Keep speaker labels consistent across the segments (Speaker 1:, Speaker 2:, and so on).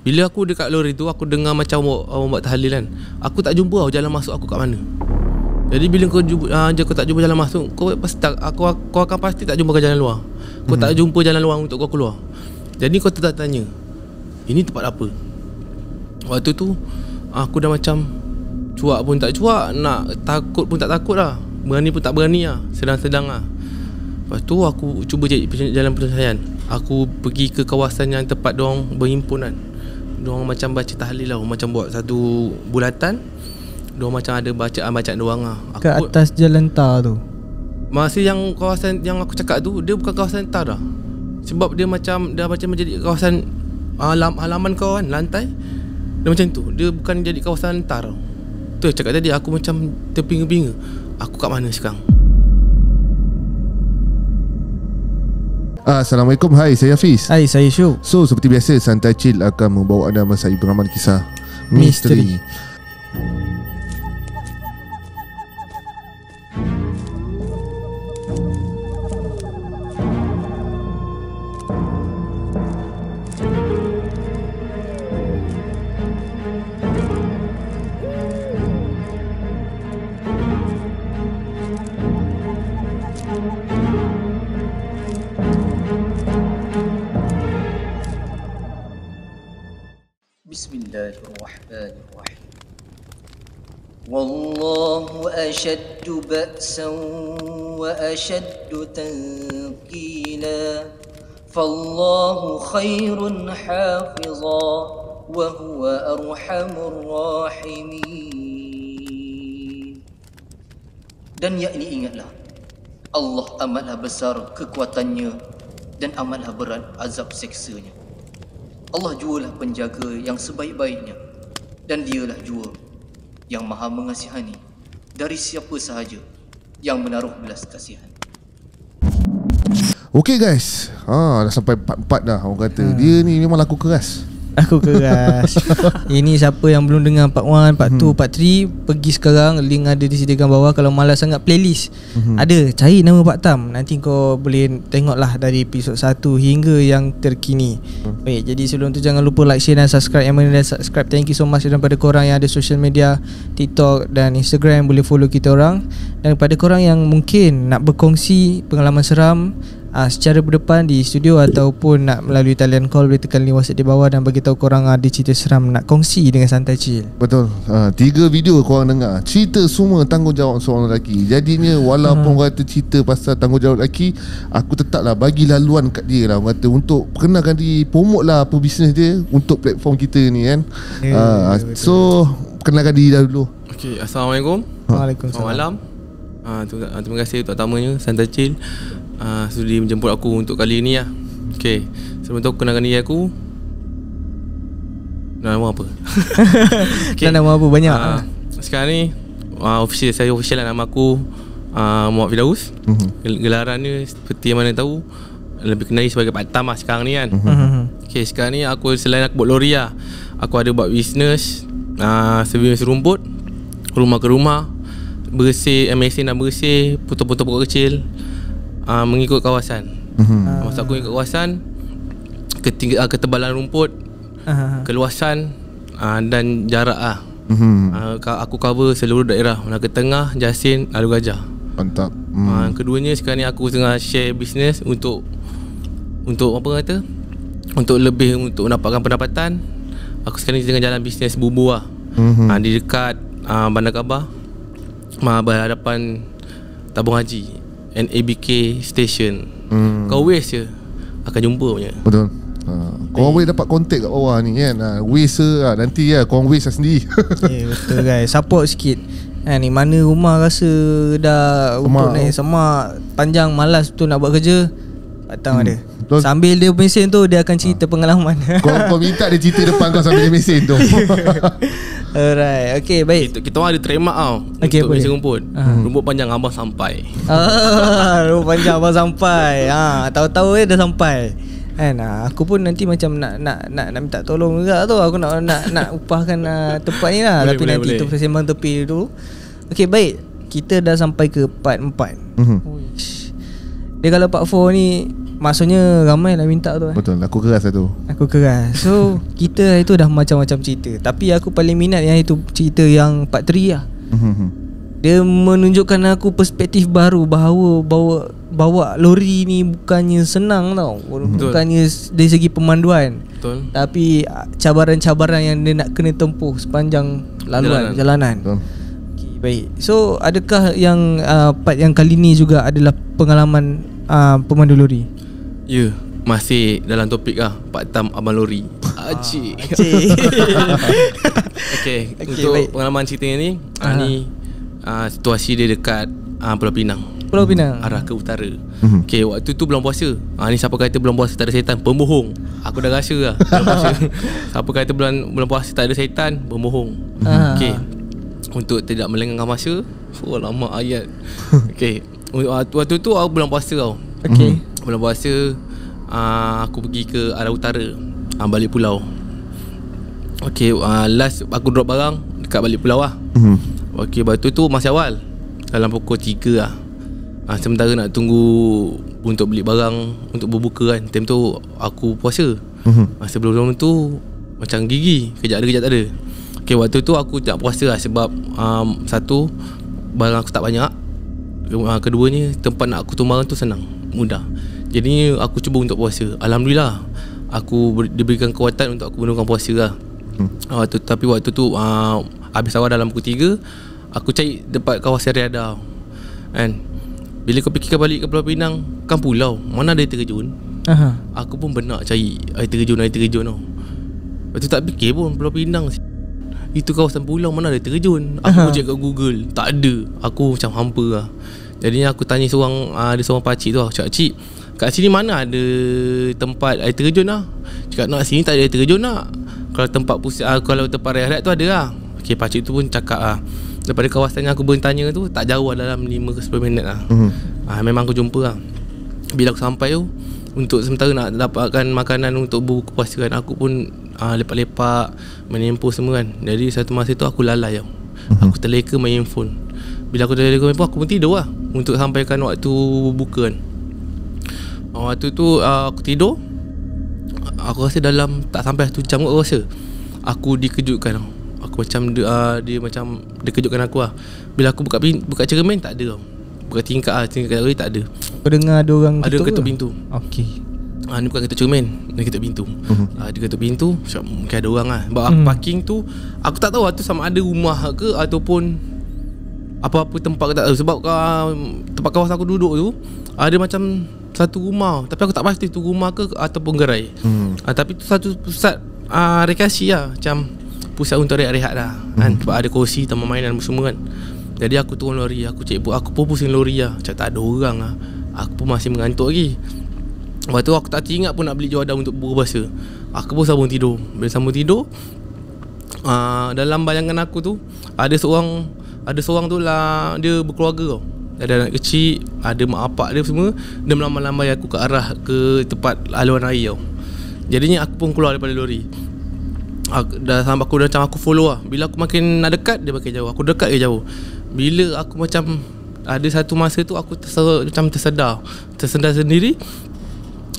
Speaker 1: Bila aku dekat lori tu, aku dengar macam orang buat tahlil kan. Aku tak jumpa jalan masuk aku kat mana. Jadi bila kau tak jumpa jalan masuk, kau akan pasti tak jumpa jalan luar. Kau tak jumpa jalan luar untuk kau keluar. Jadi kau tanya, ini tempat apa? Waktu tu aku dah macam cuak pun tak cuak, nak takut pun tak takut lah, berani pun tak berani lah, sedang-sedang lah. Lepas tu aku cuba cari jalan penyelesaian. Aku pergi ke kawasan yang tempat diorang berhimpun kan. Diorang macam baca tahlil lah, macam buat satu bulatan. Diorang macam ada bacaan diorang lah.
Speaker 2: Ke atas jalan tar tu?
Speaker 1: Masa yang kawasan yang aku cakap tu, dia bukan kawasan tar dah. Sebab dia macam menjadi kawasan halaman kau kan, lantai. Dia macam tu, dia bukan jadi kawasan tar. Tu cakap tadi, aku macam terpinga-pinga. Aku kat mana sekarang?
Speaker 3: Assalamualaikum, hai, saya Hafiz.
Speaker 2: Hai, saya Syuk.
Speaker 3: So, seperti biasa, Santai Chill akan membawa anda masa pengalaman kisah misteri.
Speaker 4: Bismillahirrahmanirrahim. Wallahu ashaddu ba'san wa ashaddu tanqila. Fallahu khairun hafiza wa huwa arhamur rahimin. Dan yakni ingatlah, Allah amatlah besar kekuatannya dan amatlah berat azab seksanya. Allah jualah penjaga yang sebaik-baiknya, dan dialah jua yang maha mengasihani dari siapa sahaja yang menaruh belas kasihan.
Speaker 3: Okay guys, dah sampai part 4 dah. Orang kata dia ni memang laku keras.
Speaker 2: Aku keras. Ini siapa yang belum dengar part 1, part 2, part 3, pergi sekarang, link ada disediakan bawah. Kalau malas sangat playlist ada, cari nama Pak Tam. Nanti kau boleh tengoklah dari episod 1 hingga yang terkini. Baik, jadi sebelum tu jangan lupa like, share dan subscribe. Yang mana dah subscribe, thank you so much. Dan pada korang yang ada social media, TikTok dan Instagram, boleh follow kita orang. Dan pada korang yang mungkin nak berkongsi pengalaman seram secara berdepan di studio ataupun nak melalui talian call, boleh tekan link WhatsApp di bawah dan bagi tahu korang ada cerita seram nak kongsi dengan Santai Chill.
Speaker 3: Betul. 3 video korang dengar, cerita semua tanggungjawab seorang lelaki. Jadinya walaupun orang kata cerita pasal tanggungjawab lelaki, aku tetaplah bagi laluan kat dia lah, orang kata, untuk perkenalkan diri, promote lah apa bisnes dia untuk platform kita ni kan. So kenalkan diri dah dulu.
Speaker 1: Okay, Assalamualaikum.
Speaker 2: Waalaikumsalam.
Speaker 1: Terima kasih utamanya Santai Chill sudi menjemput aku untuk kali ini lah. Okay, sebelum tu aku kenalkan diri aku. Nama apa?
Speaker 2: Okay. Nama apa banyak.
Speaker 1: Sekarang ni saya official lah, nama aku Muhammad Firdaus. Gelaran ni seperti yang mana tahu, lebih kenali sebagai Pak Tam lah sekarang ni kan. Okay, sekarang ni aku selain aku buat lori lah, aku ada buat bisnes servis rumput, rumah ke rumah, bersih mesin dan bersih, potong-potong pokok kecil, mengikut kawasan. Masa aku ikut kawasan, ketebalan rumput, keluasan dan jarak lah. Aku cover seluruh daerah, Melaka Tengah, Jasin, Alu Gajah.
Speaker 3: Mantap.
Speaker 1: Keduanya sekarang ni aku tengah share bisnes untuk apa kata, untuk lebih untuk mendapatkan pendapatan. Aku sekarang ni tengah jalan bisnes bubur lah. Di dekat Bandar Kabah, berhadapan Tabung Haji, NABK Station. Kau waste je akan jumpa punya.
Speaker 3: Betul. Korang boleh dapat kontak kat bawah ni kan. Waste nanti korang waste sendiri.
Speaker 2: Betul guys, support sikit. Ni mana rumah rasa dah untuk naik semak panjang, malas betul nak buat kerja, Patang ada. Betul. Sambil dia mesin tu, dia akan cerita pengalaman.
Speaker 3: Kau minta dia cerita depan kau sambil dia mesin tu.
Speaker 2: Alright, okay, baik.
Speaker 1: Kita orang ada trademark tau,
Speaker 2: okay,
Speaker 1: untuk mesin rumput. Rumput panjang abang sampai.
Speaker 2: Rumput panjang abang sampai. Tahu-tahu dah sampai. Kan, aku pun nanti macam nak minta tolong juga tu. Aku nak upahkan tempat ni lah. Tapi nanti tu sembang tepi tu. Okay, baik. Kita dah sampai ke part 4. Dia kalau part 4 ni maksudnya ramai lah minta tu.
Speaker 3: Betul, aku keras lah tu.
Speaker 2: Aku keras. So kita itu dah macam-macam cerita. Tapi aku paling minat yang itu cerita yang part 3 lah. Dia menunjukkan aku perspektif baru bahawa bawa lori ni bukannya senang tau. Bukannya dari segi pemanduan.
Speaker 1: Betul.
Speaker 2: Tapi cabaran-cabaran yang dia nak kena tempuh sepanjang laluan perjalanan.
Speaker 3: Betul.
Speaker 2: Okay, baik. So adakah yang part yang kali ni juga adalah pengalaman pemandu lori?
Speaker 1: Ya, masih dalam topik lah Pak Tam Abang Lori. Acik. Okay, untuk
Speaker 2: baik.
Speaker 1: pengalaman cerita ni ni situasi dia dekat Pulau Pinang.
Speaker 2: Pulau Pinang
Speaker 1: Arah ke utara. Okay, waktu tu bulan puasa. Ni siapa kata bulan puasa tak ada setan, pembohong. Aku dah rasa lah bulan puasa. Siapa kata bulan puasa tak ada setan, pembohong. Okay, untuk tidak melengahkan masa, lama ayat. Okay, waktu tu aku bulan puasa tau.
Speaker 2: Okay.
Speaker 1: Bulan puasa aku pergi ke arah utara, balik pulau. Okay, last aku drop barang dekat balik pulau lah. Okay, waktu tu masih awal, dalam pukul 3 lah. Sementara nak tunggu untuk beli barang untuk berbuka kan. Time tu aku puasa. Sebelum tu macam gigi, kejap ada kejap tak ada. Okay, waktu tu aku tak puasa lah sebab satu, barang aku tak banyak. Keduanya, tempat nak aku tumbang tu senang, mudah. Jadi aku cuba untuk puasa. Alhamdulillah aku diberikan kekuatan untuk aku menunggang puasa lah. Tapi waktu tu habis awal dalam pukul 3, aku cari tempat kawasan Riada kan. Bila kau fikirkan balik ke Pulau Pinang, kan pulau, mana ada air terjun. Aku pun benak cari air terjun tau. Lepas tu tak fikir pun Pulau Pinang itu kawasan pulau, mana ada air terjun. Aku cek kat Google, tak ada. Aku macam hampa lah. Jadinya aku tanya ada seorang pakcik tu lah, cakap, "Cik, kat sini mana ada tempat air terjun lah?" Cakap, "Nak sini tak ada air terjun nak. Kalau tempat kalau tempat rehat tu ada lah." Okay, pakcik tu pun cakap lah, daripada kawasan yang aku bertanya tu tak jauh lah, dalam 5 ke 10 minit lah. Memang aku jumpa lah. Bila aku sampai tu, untuk sementara nak dapatkan makanan untuk buka puasa kan, aku pun lepak-lepak, main handphone semua kan. Jadi satu masa tu aku lalai tau. Aku terleka main handphone. Bila aku terleka main handphone, aku pun tidur lah untuk sampaikan waktu buka kan. Waktu tu aku tidur, aku rasa dalam tak sampai 1 jam aku rasa aku dikejutkan tau. Aku macam dia macam dia kejutkan aku lah. Bila aku buka cermin tak ada tau. Buka tingkap lori tak ada.
Speaker 2: Kau dengar ada orang
Speaker 1: ada ketuk pintu.
Speaker 2: Okey.
Speaker 1: Ni bukan ketuk cermin, ni ketuk pintu. Dia ketuk pintu, mungkin ada orang lah. Sebab parking tu aku tak tahu tu sama ada rumah ke ataupun apa-apa tempat ke tak tahu. Sebab tempat kawasan aku duduk tu ada macam satu rumah, tapi aku tak pasti tu rumah ke ataupun gerai. Tapi tu satu pusat rekreasi lah, macam pusat untuk rehat-rehat lah kan. Sebab ada kursi, taman mainan semua kan. Jadi aku turun lori, aku cek aku pun pusing lori lah, macam tak ada orang lah. Aku pun masih mengantuk lagi. Lepas tu aku tak teringat pun nak beli juadah untuk buka puasa. Aku pun sambung tidur. Bila sambung tidur, dalam bayangan aku tu ada seorang tu lah, dia berkeluarga tau. Ada anak kecil, ada mak bapak dia semua. Dia melambai-lambai aku ke arah ke tempat aluan air tau. Jadinya aku pun keluar daripada lori. Aku dah macam aku follow lah. Bila aku makin nak dekat, dia makin jauh. Aku dekat dia jauh. Bila aku macam ada satu masa tu aku tersedar sendiri.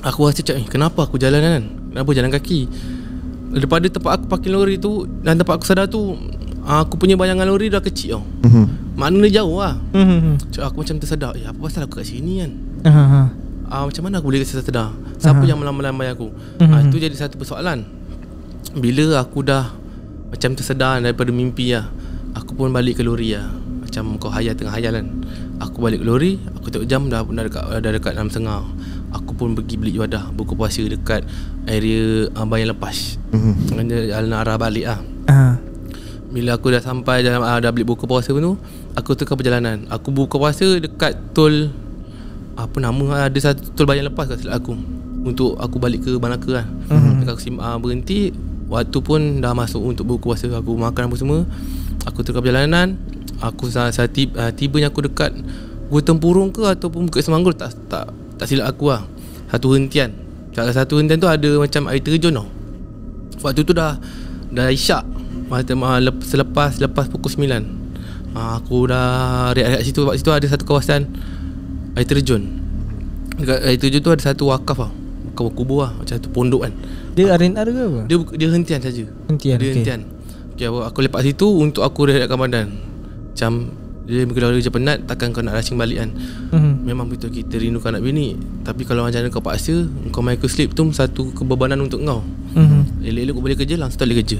Speaker 1: Aku rasa macam kenapa aku jalan kan? Kenapa jalan kaki? Daripada tempat aku parking lori tu dan tempat aku sedar tu, aku punya bayangan lori dah kecil tau. Maknanya jauh lah. So, aku macam tersedar, apa pasal aku kat sini kan? Macam mana aku boleh tersedar? Siapa yang melambai-lambai aku? Itu jadi satu persoalan. Bila aku dah macam tersedar daripada mimpi lah, aku pun balik ke lori lah. Macam kau tengah hayal kan. Aku balik ke lori, aku tengok jam dah dekat 6.30. Aku pun pergi beli juadah buka puasa dekat area Bayan Lepas. Jalan arah balik lah. Bila aku dah sampai dah beli buka puasa pun tu, aku teruskan perjalanan. Aku buka puasa dekat tol, apa nama, ada satu tol Bayan Lepas kat silap aku, untuk aku balik ke Banaka lah. Aku berhenti. Waktu pun dah masuk untuk buka puasa. Aku makan apa semua. Aku teruskan perjalanan. Aku tibanya aku dekat Gua Tempurung ke ataupun Bukit Semanggul, tak silap aku lah. Satu hentian tu ada macam air terjun tau. Waktu tu dah isyak, Selepas pukul 9. Aku dah rehat situ. Sebab situ ada satu kawasan air terjun. Dekat air terjun tu ada satu wakaf lah, bukan kubur lah, macam satu pondok kan.
Speaker 2: Dia R&R ke apa?
Speaker 1: Dia hentian saja.
Speaker 2: Hentian,
Speaker 1: Dia
Speaker 2: okey.
Speaker 1: hentian. Okay, aku lepak situ untuk aku rehatkan badan. Macam dia kalau kerja penat, takkan kau nak rushing balik kan. Memang betul kita rindukan anak bini, tapi kalau macam mana kau paksa, kau micro sleep tu satu kebebanan untuk kau. Elok-elok kau boleh kerja, langsung tak boleh kerja.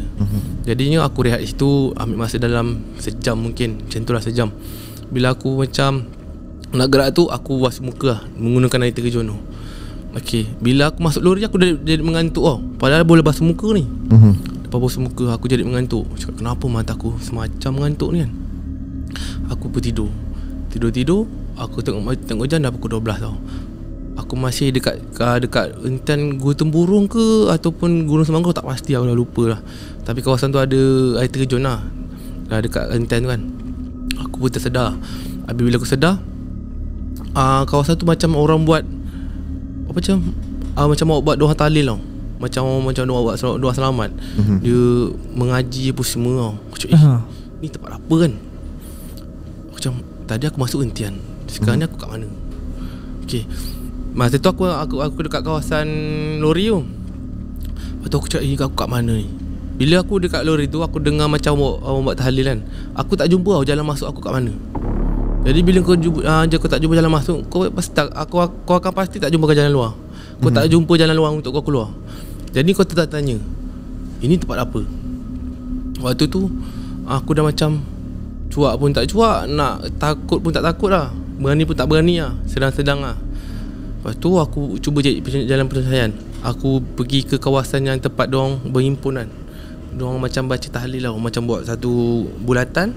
Speaker 1: Jadinya aku rehat situ, ambil masa dalam sejam mungkin. Macam tu lah, sejam. Bila aku macam nak gerak tu, aku was muka lah, menggunakan air terjun tu. Okay, bila aku masuk lori, aku jadi mengantuk tau. Padahal boleh basuh muka ni. Lepas basuh muka, aku jadi mengantuk. Cakap, kenapa mata aku semacam mengantuk ni kan. Aku bertidur. Tidur-tidur, aku tengok jam dah pukul 12 tau. Aku masih dekat entian Gua Tempurung ke ataupun Gunung Semangkau, tak pasti, aku dah lupa lah. Tapi kawasan tu ada air terjun lah, dah dekat entian tu kan. Aku pun tersedar. Habis bila aku sedar, kawasan tu macam orang buat macam awak buat doa tahlil tau. Macam doa buat doa selamat. Dia mengaji apa semua tau. Aku cakap, ni tempat apa kan? Aku macam, tadi aku masuk entian, sekarang ni aku kat mana? Okay, masa tu aku dekat kawasan lori tu. Lepas tu aku cakap, aku kat mana ni? Bila aku dekat lori tu, aku dengar macam orang buat tahlil kan. Aku tak jumpa tau jalan masuk aku kat mana. Jadi bila kau tak jumpa jalan masuk, kau akan pasti tak jumpa jalan luar. Kau tak jumpa jalan luar untuk kau keluar. Jadi kau tetap tanya, ini tempat apa? Waktu tu aku dah macam cuak pun tak cuak, nak takut pun tak takut lah, berani pun tak berani lah, sedang-sedang lah. Lepas tu aku cuba jalan penyelesaian. Aku pergi ke kawasan yang tempat diorang berhimpun kan. Diorang macam baca tahlil lah, macam buat satu bulatan.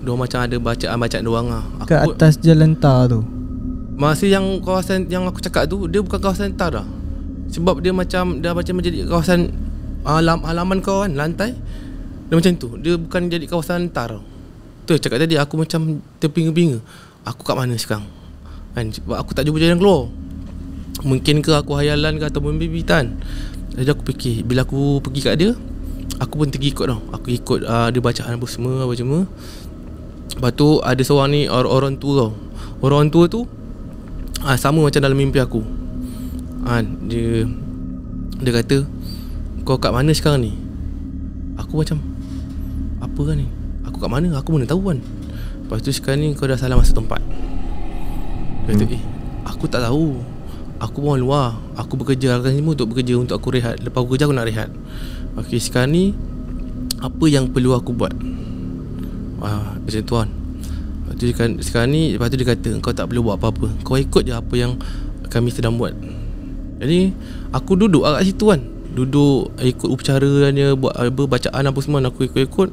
Speaker 1: Diorang macam ada bacaan diorang lah.
Speaker 2: Kat atas jalan tar tu.
Speaker 1: Masa yang kawasan yang aku cakap tu, dia bukan kawasan tar dah. Sebab dia macam menjadi kawasan halaman kau kan, lantai. Dia macam tu. Dia bukan jadi kawasan tar tau. Tu cakap tadi, aku macam terpinga-pinga. Aku kat mana sekarang kan? Sebab aku tak jumpa jalan keluar. Mungkin ke aku hayalan ke ataupun bibitan. Jadi aku fikir, bila aku pergi kat dia, aku pun terikut tau. Aku ikut dia bacaan apa semua. Lepas tu ada seorang ni orang tua tau. Orang tua tu sama macam dalam mimpi aku. Dia kata, kau kat mana sekarang ni? Aku macam, apa kan ni? Aku kat mana? Aku mana tahu kan. Lepas tu sekarang ni kau dah salah masuk tempat. Dia kata, aku tak tahu. Aku pun luar. Aku bekerja untuk bekerja, untuk aku rehat. Lepas aku kerja aku nak rehat. Okay, sekarang ni apa yang perlu aku buat? Macam tu kan. Lepas tu sekarang ni, lepas tu dia kata, kau tak perlu buat apa-apa. Kau ikut je apa yang kami sedang buat. Jadi aku duduk kat situ kan. Duduk ikut upacara dia buat apa, bacaan apa semua. Aku ikut.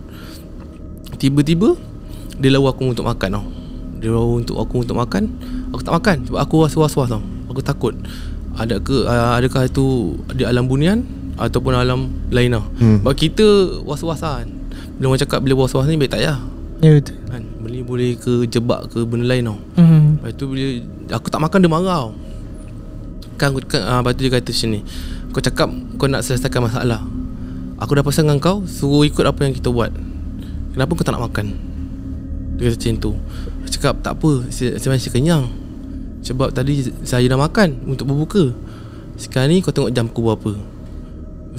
Speaker 1: Tiba-tiba dia lawa aku untuk makan tau. Dia lawa untuk aku untuk makan. Aku tak makan sebab aku was-was tau. Aku takut adakah itu di alam bunian ataupun alam lain tau. Sebab kita was-was kan. Bila orang cakap bila was-was ni baik tak ya.
Speaker 2: Ya betul
Speaker 1: kan, boleh kejebak ke benda lain tau. Lepas tu bila aku tak makan, dia marah tau. Lepas tu dia kata macam ni, kau cakap kau nak selesaikan masalah, aku dah pesan dengan kau suruh ikut apa yang kita buat, kenapa kau tak nak makan? Dia kata macam tu. Aku cakap tak apa, saya masih kenyang. Sebab tadi saya dah makan untuk berbuka. Sekarang ni kau tengok jam pukul berapa.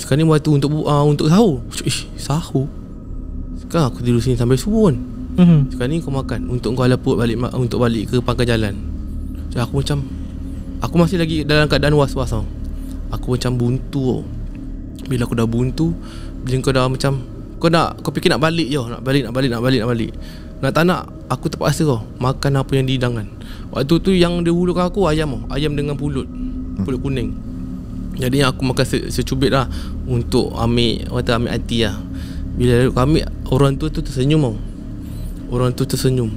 Speaker 1: Sekarang ni waktu untuk sahur. Sahur? Sekarang aku tidur sini sampai subuh kan. Sekarang ni kau makan untuk kau laput balik, untuk balik ke pangkal jalan. Jadi aku masih lagi dalam keadaan was-was tau. Aku macam buntu tau. Bila aku dah buntu, bila kau dah macam kau fikir nak balik je. Nak balik. Nak tak nak, aku terpaksa kau makan apa yang dihidangkan. Waktu tu yang dia hulurkan aku ayam dengan pulut kuning. Jadi aku makan secubit lah untuk ambil hati lah. Bila aku ambil, orang tu tersenyum tau. Orang tu tersenyum.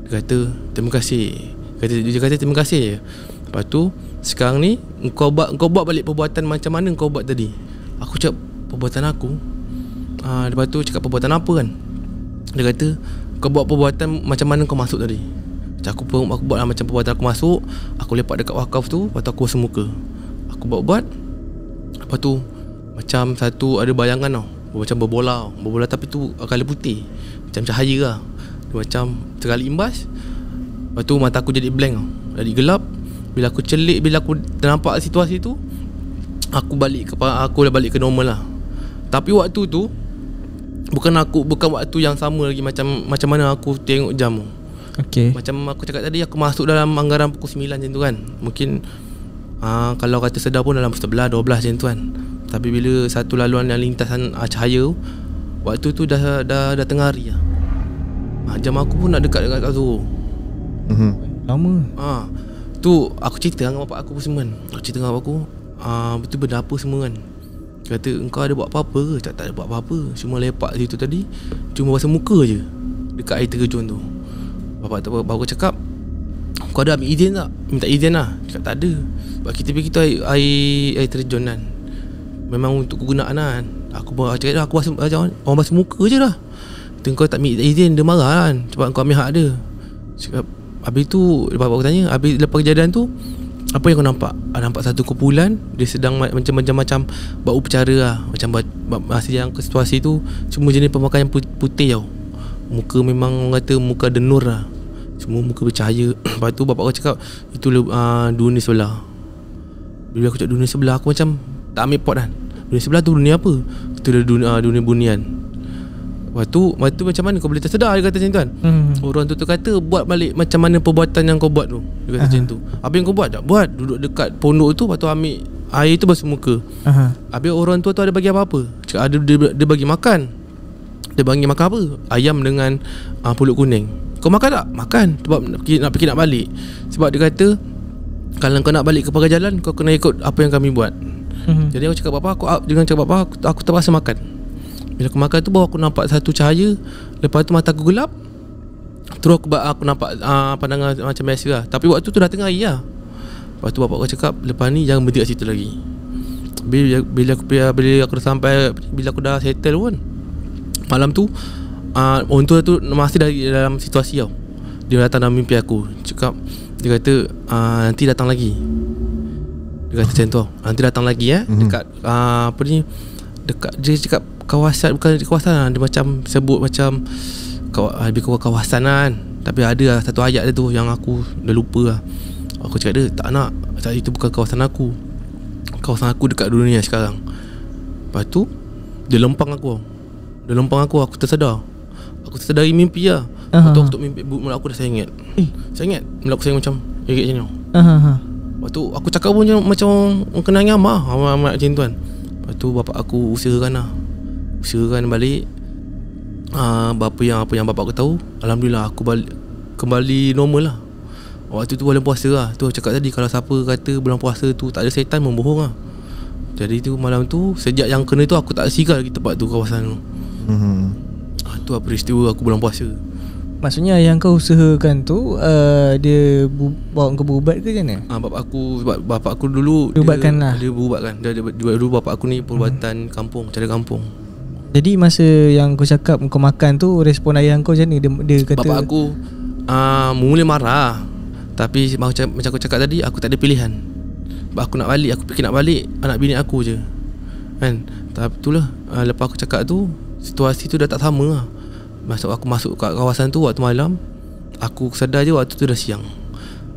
Speaker 1: Dia kata terima kasih. Dia kata terima kasih je. Lepas tu sekarang ni kau buat balik perbuatan macam mana kau buat tadi. Aku cakap perbuatan aku. Lepas tu cakap perbuatan apa kan. Dia kata kau buat perbuatan macam mana kau masuk tadi. Aku buat lah macam perbuatan aku masuk. Aku lepak dekat wakaf tu. Lepas tu aku basuh muka. Aku buat. Lepas tu macam satu ada bayangan tau, macam berbola tapi tu colour putih, macam cahaya lah. Dia macam sekali imbas, lepas tu mata aku jadi blank tau, jadi gelap. Bila aku celik, bila aku nampak situasi tu, aku dah balik ke normal lah. Tapi waktu tu bukan waktu yang sama lagi macam mana aku tengok jam tu.
Speaker 2: Okay.
Speaker 1: Macam aku cakap tadi, aku masuk dalam anggaran pukul 9 macam tu kan. Mungkin kalau kata sedar pun dalam 11, 12 macam tu kan. Tapi bila satu laluan yang lintasan cahaya, waktu tu dah tengah hari lah. Jam aku pun nak dekat dengan Kak Zoro.
Speaker 2: Lama.
Speaker 1: Tu aku cerita dengan bapak aku semua kan. Aku cerita dengan bapak aku, betul benda apa semua kan. Kata, engkau ada buat apa-apa ke? Tak ada buat apa-apa, cuma lepak situ tadi, cuma basuh muka je dekat air terjun tu. Bapak aku cakap, kau ada ambil izin tak? Minta izin lah. Cakap tak ada, sebab kita pergi tu air terjun kan, memang untuk kegunaan kan. Aku cakap, aku orang basuh muka je lah. Kau tak minta izin, dia marah kan, sebab kau ambil hak dia. Cakap, habis tu bapak aku tanya, habis lepas kejadian tu, apa yang kau nampak? Nampak satu kumpulan, dia sedang macam buat upacara lah. Macam masa yang ke situasi tu, semua jenis pemakaian putih tau. Muka memang orang kata muka denur lah, semua muka bercahaya. Lepas tu bapak aku cakap, itu dunia sebelah. Bila aku cakap dunia sebelah, aku macam tak ambil pot kan. Dunia sebelah tu dunia apa? Itu dunia bunian. Lepas tu macam mana kau boleh tersedar, dia kata macam tu kan. Orang tu kata, buat balik macam mana perbuatan yang kau buat tu, dia kata macam tu. Apa yang kau buat? Tak buat, duduk dekat pondok tu, lepas tu ambil air tu basuh muka. Habis orang tua tu ada bagi apa-apa? Cakap dia bagi makan. Dia bagi makan apa? Ayam dengan pulut kuning. Kau makan tak? Makan. Sebab nak pergi nak balik. Sebab dia kata, kalau kau nak balik ke pagar jalan, kau kena ikut apa yang kami buat. Jadi aku cakap bapak aku terpaksa makan. Bila aku makan tu, baru aku nampak satu cahaya. Lepas tu mata aku gelap. Terus aku nampak pandangan macam biasa lah. Tapi waktu tu dah tengah hari lah. Lepas tu bapak aku cakap, lepas ni jangan berhenti kat situ lagi. Bila aku dah sampai, bila aku dah settle pun, malam tu orang tua tu masih dalam situasi tau. Dia datang dalam mimpi aku. Dia kata, nanti datang lagi. Dia kata macam tu, nanti datang lagi dekat apa ni, dekat, dia cakap kawasan, bukan kawasan lah, dia macam sebut macam lebih kurang kawasan kan. Tapi ada lah satu ayat dia tu yang aku dah lupa lah. Aku cakap dia, tak nak, saat itu bukan kawasan aku. Kawasan aku dekat dunia sekarang. Lepas tu dia lempang aku. Aku tersedar. Aku tersedari mimpi lah. Lepas tu aku tuk mimpi, mulut aku dah sengit. Mulut aku sengit macam erit macam ni. Lepas tu aku cakap pun macam orang kena ngamah amat macam tu kan. Lepas tu bapak aku usahakan balik. Apa yang bapak aku tahu, alhamdulillah aku kembali normal lah. Waktu tu bulan puasa lah. Tu cakap tadi, kalau siapa kata bulan puasa tu tak ada setan, membohong lah. Jadi tu malam tu, sejak yang kena tu, aku tak singgah lagi tempat tu, kawasan tu. Tu lah peristiwa aku bulan puasa.
Speaker 2: Maksudnya yang kau usahakan tu dia bawa kau berubat ke macam mana?
Speaker 1: Bapak aku dulu
Speaker 2: berubatkan lah.
Speaker 1: Dia berubatkan. Dulu bapak aku ni perubatan kampung, cara kampung.
Speaker 2: Jadi masa yang kau cakap kau makan tu, respon ayah kau macam ni? Dia kata, bapak
Speaker 1: aku mula marah. Tapi macam aku cakap tadi, aku tak ada pilihan. Sebab aku nak balik, aku fikir nak balik anak bini aku je kan. Tapi itulah, lepas aku cakap tu, situasi tu dah tak sama lah. Aku masuk kat kawasan tu waktu malam, aku sedar je waktu tu dah siang.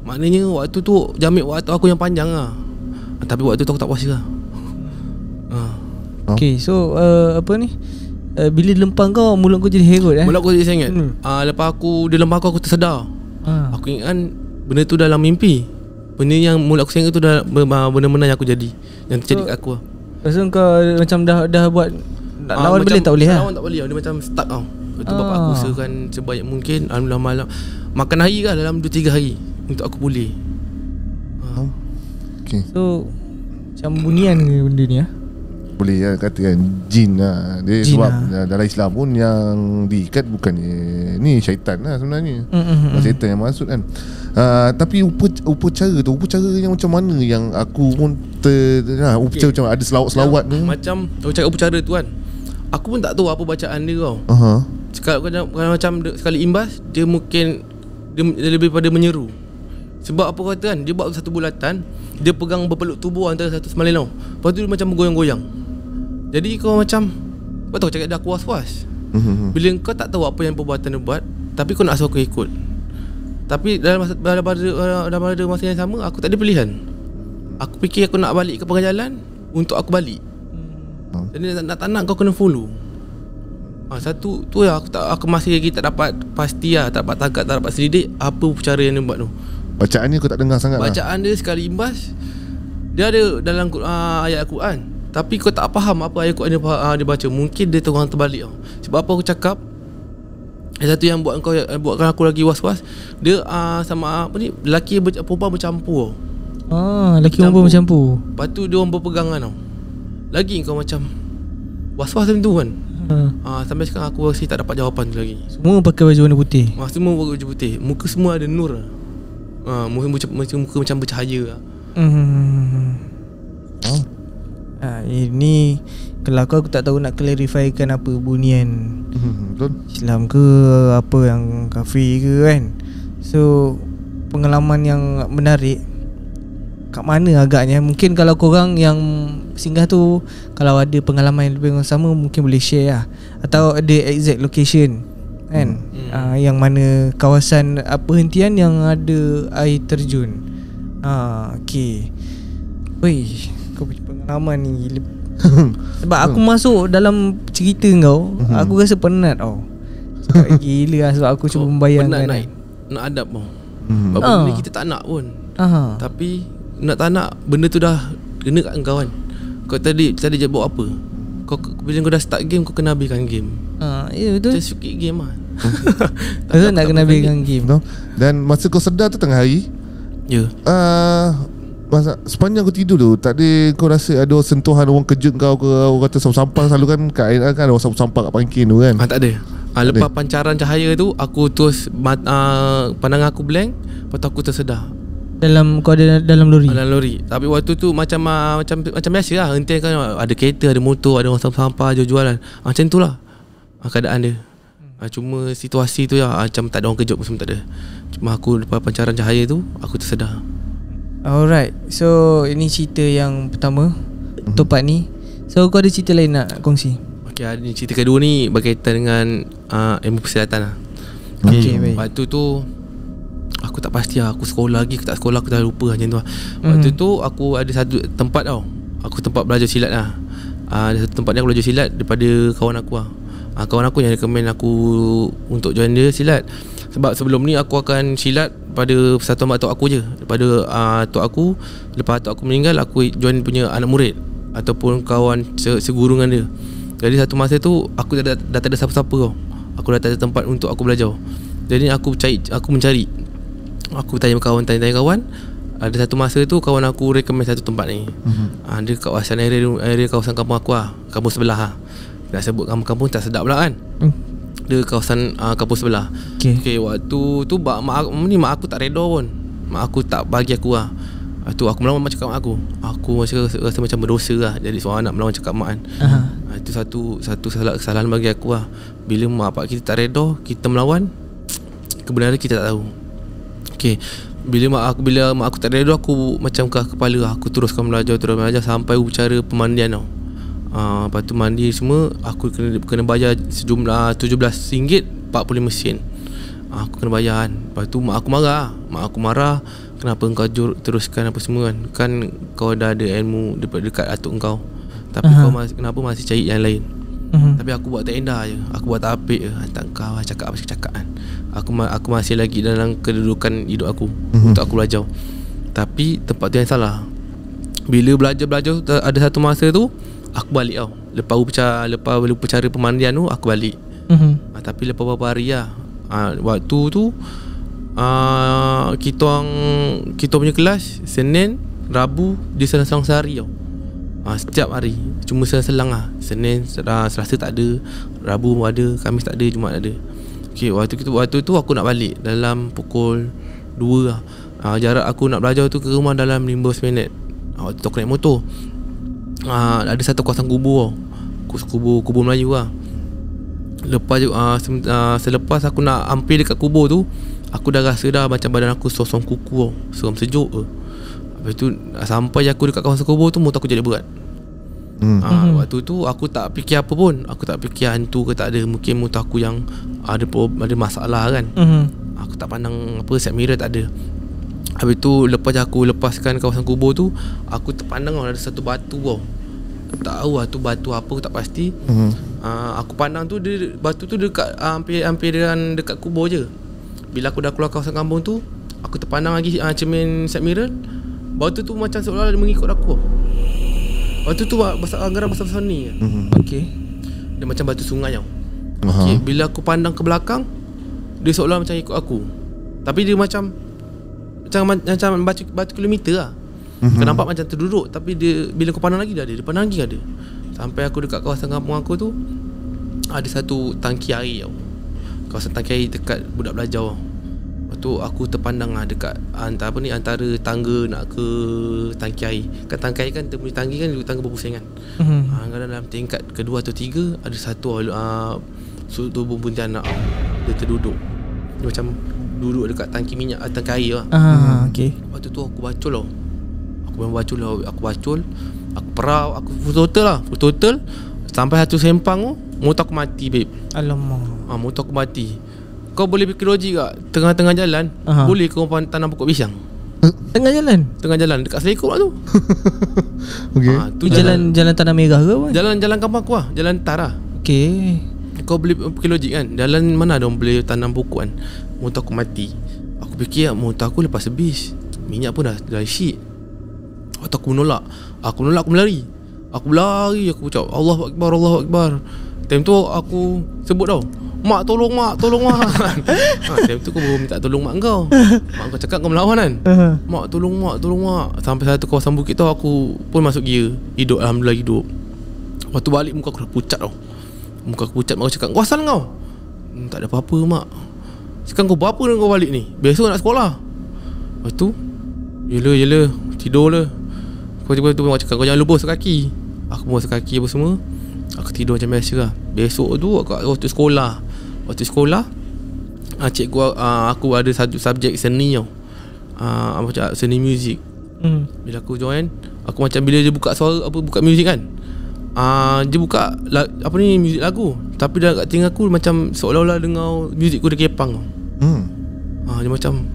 Speaker 1: Maknanya waktu tu jamik waktu aku yang panjang lah. Tapi waktu tu aku tak puasa lah.
Speaker 2: Okay, so apa ni, bila lempang kau, mulut kau jadi herut
Speaker 1: Mulut aku jadi sengit. Lepas dia lempang aku tersedar. Aku ingat kan benda tu dalam mimpi. Benda yang mulut aku sengit tu dah benda-benda yang aku jadi, yang terjadi kat aku lah.
Speaker 2: Lepas tu kau macam dah buat lawan boleh tak boleh lah?
Speaker 1: Lawan tak boleh, dia macam stuck tau. Lepas tu bapak aku usahakan sebaik mungkin. Alhamdulillah malam makan hari lah dalam 2-3 hari untuk aku pulih.
Speaker 3: Okay.
Speaker 2: So macam bunian ke benda ni lah?
Speaker 3: Boleh lah katakan jin lah dia,
Speaker 2: jin
Speaker 3: sebab
Speaker 2: lah.
Speaker 3: Dalam Islam pun yang diikat bukannya ni syaitan lah sebenarnya. Syaitan yang masuk kan. Tapi upacara yang macam mana yang aku pun upacara macam ada selawat-selawat tu.
Speaker 1: Macam aku cakap upacara tu kan, aku pun tak tahu apa bacaan dia tau. Kalau macam sekali imbas, dia mungkin dia lebih pada menyeru. Sebab apa kata kan, dia buat satu bulatan, dia pegang berpeluk tubuh antara satu sama lain tau. Lepas tu dia macam bergoyang-goyang. Jadi kau macam, kau tahu cakap dah aku was-was. Bila kau tak tahu apa yang perbuatan dia buat, tapi kau nak suruh aku ikut. Tapi dalam masa yang sama aku tak ada pilihan. Aku fikir aku nak balik ke pengajalan untuk aku balik. Jadi tak nak kau kena follow. Satu tu lah aku masih lagi tak dapat pasti lah, tak dapat tangkap, tak dapat selidik apa cara yang dia buat tu.
Speaker 3: Bacaan ni aku tak dengar sangat.
Speaker 1: Bacaan dia sekali imbas, dia ada dalam ayat Al-Quran, tapi kau tak faham apa ayat Al-Quran dia baca. Mungkin dia terang terbalik tau. Sebab apa aku cakap, satu yang buatkan aku lagi was-was, dia sama apa ni, lelaki perempuan bercampur.
Speaker 2: Lelaki perempuan bercampur.
Speaker 1: Lepas tu dia orang berpegangan tau. Lagi kau macam was-was macam tu kan. Sampai sekarang aku masih tak dapat jawapan tu lagi.
Speaker 2: Semua pakai baju warna putih.
Speaker 1: Semua pakai baju putih. Muka semua ada nur. Muka macam bercahaya lah.
Speaker 2: Ini kalau aku tak tahu nak clarifikan apa bunian
Speaker 3: Betul.
Speaker 2: Islam ke apa yang kafir ke kan. So pengalaman yang menarik kat mana agaknya. Mungkin kalau korang yang singgah tu, kalau ada pengalaman yang lebih sama, mungkin boleh share lah. Atau ada exact location kan, yang mana kawasan perhentian yang ada air terjun. Okay. Weh, kau punya pengalaman ni sebab aku masuk dalam cerita kau, aku rasa penat tau. Cakap gila lah, sebab aku cuba membayangkan.
Speaker 1: Penat nak adab tau. Benda ni kita tak nak pun. Tapi nak tak nak, benda tu dah kena kat kau kan. Kau tadi je buat apa? Bila kau dah start game, kau kena habiskan game.
Speaker 2: Ya betul.
Speaker 1: Just sikit game lah.
Speaker 2: Betul nak kena habiskan game.
Speaker 3: Dan masa kau sedar tu tengah hari,
Speaker 1: ya.
Speaker 3: Masa sepanjang kau tidur tu, tak ada kau rasa ada sentuhan orang kejut kau ke? Orang kata sampah selalu kan kat air kan ada orang sampah kat pangkin tu kan?
Speaker 1: Tak ada. Lepas pancaran cahaya tu, aku terus pandangan aku blank. Lepas tu aku tersedar.
Speaker 2: Kau ada dalam lori?
Speaker 1: Dalam lori. Tapi waktu tu macam biasa lah. Henti kan, ada kereta, ada motor, ada orang sampah jual-jualan. Macam tu lah keadaan dia. Cuma situasi tu lah, macam tak ada orang kejut pun, semua tak ada. Cuma aku lepas pancaran cahaya tu, aku tersedar.
Speaker 2: Alright. So ini cerita yang pertama, Topak ni. So kau ada cerita lain nak kongsi?
Speaker 1: Okay, ni cerita kedua ni berkaitan dengan ilmu persilatan lah.
Speaker 2: Okay, baik.
Speaker 1: Waktu tu aku tak pasti lah, aku sekolah lagi, aku tak sekolah, aku dah lupa macam tu lah. Waktu tu aku ada satu tempat tau, aku tempat belajar silat lah. Ada satu tempat ni aku belajar silat daripada kawan aku lah. Kawan aku yang recommend aku untuk join dia silat. Sebab sebelum ni aku akan silat pada persatuan mak tok aku je. Daripada tok aku, lepas tok aku meninggal, aku join punya anak murid ataupun kawan seguru dengan dia. Jadi satu masa tu aku dah tak ada siapa-siapa tau. Aku dah tak ada tempat untuk aku belajar. Jadi aku mencari. Aku tanya kawan. Ada satu masa tu kawan aku recommend satu tempat ni. Dia kawasan area kawasan kampung aku lah, kampung sebelah lah. Nak sebut kampung tak sedap pula kan. Dia kawasan kampung sebelah. Okay, waktu tu mak aku tak reda pun. Mak aku tak bagi aku lah. Tu aku melawan cakap mak aku. Aku rasa macam berdosa lah, jadi seorang anak melawan cakap mak kan. Itu satu kesalahan bagi aku lah. Bila mak pak kita tak reda, kita melawan, kebenaran kita tak tahu. Okay, bila mak aku tak reda, aku macam keras kepala. Aku teruskan belajar sampai upacara pemandian tau. Lepas tu mandi semua, aku kena bayar sejumlah RM17.45. Aku kena bayar kan. Lepas tu mak aku marah. Kenapa kau teruskan apa semua kan? Kan kau dah ada ilmu dekat atuk kau, tapi kau kenapa masih cari yang lain? Tapi aku buat tak endah je, aku buat tak apik je. Hantar kau cakap apa cakap kan. Aku masih lagi dalam kedudukan hidup aku untuk aku belajar. Tapi tempat tu yang salah. Bila belajar tu, ada satu masa tu aku balik tau. Lepas upacara pemandian tu aku balik. Tapi lepas beberapa hari lah, waktu tu kita punya kelas Senin, Rabu dia selang-selang sehari tau. Setiap hari cuma selang-selang lah. Senin, Selasa tak ada, Rabu ada, Khamis tak ada, Jumaat ada. Okay, waktu tu aku nak balik dalam pukul 2 lah. Jarak aku nak belajar tu ke rumah dalam 15 minit. Waktu tu aku naik motor. Ada satu kawasan kubur tau, kubur Melayu lah. Selepas aku nak hampir dekat kubur tu, aku dah rasa dah macam badan aku sosong kuku tau, seram sejuk ke. Lepas tu sampai aku dekat kawasan kubur tu, motor aku jadi berat. Waktu tu aku tak fikir apa pun. Aku tak fikir hantu ke tak ada. Mungkin motor aku yang ada masalah kan. Aku tak pandang apa, side mirror tak ada. Habis tu lepas aku lepaskan kawasan kubur tu, aku terpandang ada satu batu tau. Aku tak tahu lah tu batu apa, aku tak pasti. Aku pandang tu batu tu dekat hampiran dekat kubur je. Bila aku dah keluar kawasan kampung tu, aku terpandang lagi cermin side mirror. Batu tu macam seolah-olah dia mengikut aku. Batu tu anggaran besar-besar ni.
Speaker 2: Okay.
Speaker 1: Dia macam batu sungai tau. Okay, bila aku pandang ke belakang, dia seolah macam ikut aku. Tapi dia macam batu kilometer lah. Kau nampak macam terduduk, tapi dia bila aku pandang lagi dia ada, dia pandang lagi ada. Sampai aku dekat kawasan kampung aku tu, ada satu tangki air tau. Kawasan tangki air dekat budak belajar tau. Lepas tu aku terpandang lah dekat antara tangga nak ke tangki air. Kan tangki air kan terbunyi tangga kan, tangga berpusing kan. Kadang dalam tingkat kedua atau tiga, ada satu sudut tubuh pontianak dia terduduk. Dia macam duduk dekat tangki minyak, tangki air lah.
Speaker 2: Okay.
Speaker 1: Waktu tu aku bacul tau. Aku bacul, aku perau, aku full total sampai satu sempang tu, motor aku mati babe.
Speaker 2: Alamak.
Speaker 1: Motor aku mati. Kau boleh fikir logik tak? Tengah-tengah jalan, boleh kau tanam pokok pisang?
Speaker 2: Tengah jalan
Speaker 1: dekat Selekop lah tu.
Speaker 3: Okay.
Speaker 1: Tu
Speaker 2: jalan tanah merah ke apa?
Speaker 1: Jalan kampung aku lah, jalan tar lah.
Speaker 2: Okay.
Speaker 1: Kau boleh fikir logik kan, jalan mana ada orang boleh tanam pokok kan. Motor aku mati. Aku fikir motor aku lepas habis, minyak pun dah isi. Waktu aku menolak, aku berlari. Aku cakap Allahu Akbar, Allahu Akbar. Time tu aku sebut tau, Mak tolong mak. Time tu aku baru minta tolong mak kau. Mak kau cakap kau melawan kan. Mak tolong mak. Sampai satu kawasan bukit tu aku pun masuk gear. Hidup, alhamdulillah hidup. Waktu balik muka aku dah pucat tau. Mak aku cakap kau asal kau? Tak ada apa-apa mak. Sekarang kau berapa dah kau balik ni? Besok nak sekolah. Lepas tu Yelah tidur lah. Kau tiba-tiba mak cakap kau jangan lupa basuh kaki. Aku basuh kaki apa semua. Aku tidur macam biasa lah. Besok tu waktu sekolah cikgu aku ada satu subjek seni tau. Macam seni muzik. Bila aku join, aku macam bila dia buka suara buka muzik kan, dia buka muzik lagu, tapi dah kat telinga aku macam seolah-olah dengar muzik Kuda Kepang tau. Dia macam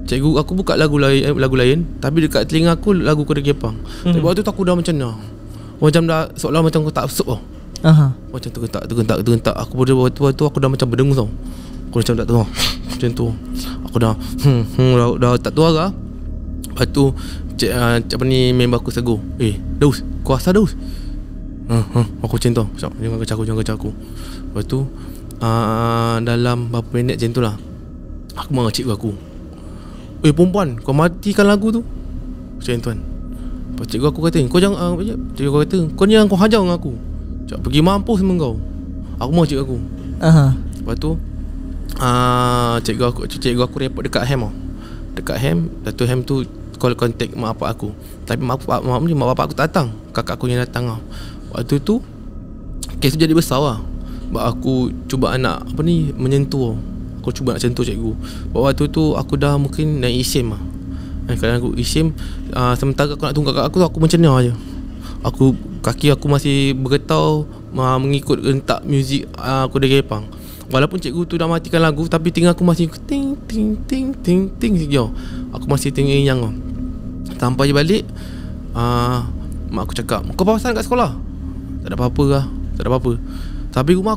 Speaker 1: cikgu aku buka lagu lain, tapi dekat telinga aku lagu Kuda Kepang. Tapi waktu tu aku dah macam macam dah seolah macam aku tak absorb tau. Macam tergentak. Aku pada waktu tu aku dah macam berdengus tau. Aku macam tak tahu. Macam tu aku dah tak tahu arah. Lepas tu member aku segur, Daus, kau asal Daus? Aku macam tu, jangan kacau aku. Lepas tu dalam berapa minit macam tu lah, aku marah cikgu aku, perempuan, kau matikan lagu tu. Macam tu kan. Lepas cikgu aku kata, cikgu aku kata, kau ni yang kau hajar dengan aku. Cakap pergi mampus semua kau. Aku marah cikgu aku. Lepas tu cikgu aku report dekat HEM tau. Dekat HEM, satu HEM tu call contact mak bapak aku. Tapi mak bapak aku tak datang, kakak aku yang datang tau. Waktu tu kes tu jadi besar lah. Sebab aku cuba nak menyentuh. Aku cuba nak sentuh cikgu. Waktu tu aku dah mungkin naik isim lah. Kadang aku isim, sementara aku nak tunggu kakak aku mencenah je. Kaki aku masih bergetar mengikut rentak muzik Kuda Kepang. Walaupun cikgu tu dah matikan lagu, tapi telinga aku masih ting ting ting ting ting sekejap. Aku masih tengok-tengok. Sampai je balik, mak aku cakap, kau apa pasal kat sekolah? Tak ada apa-apa lah. Sampai rumah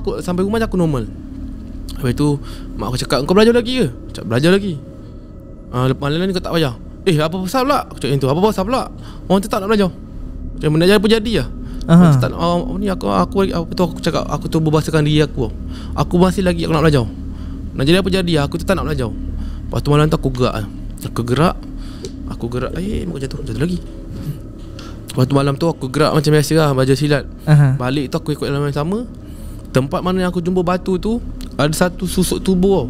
Speaker 1: je aku normal. Lepas tu mak aku cakap, kau belajar lagi ke? Cakap belajar lagi. Lepas lain ni kau tak belajar. Apa pasal pula? Aku cakap macam tu. Apa pasal pula? Orang tu tak nak belajar. Macam benda jadi apa jadi lah. Aku cakap, aku tu berbahasakan diri aku. Aku masih lagi aku nak belajar. Nak jadi apa jadi lah. Aku tu tak nak belajar. Lepas tu malam tu aku gerak. Aku gerak mak jatuh lagi. Lepas tu malam tu aku gerak macam biasa lah, belajar silat. Balik tu aku ikut dalam yang sama. Tempat mana yang aku jumpa batu tu, ada satu susuk tubuh.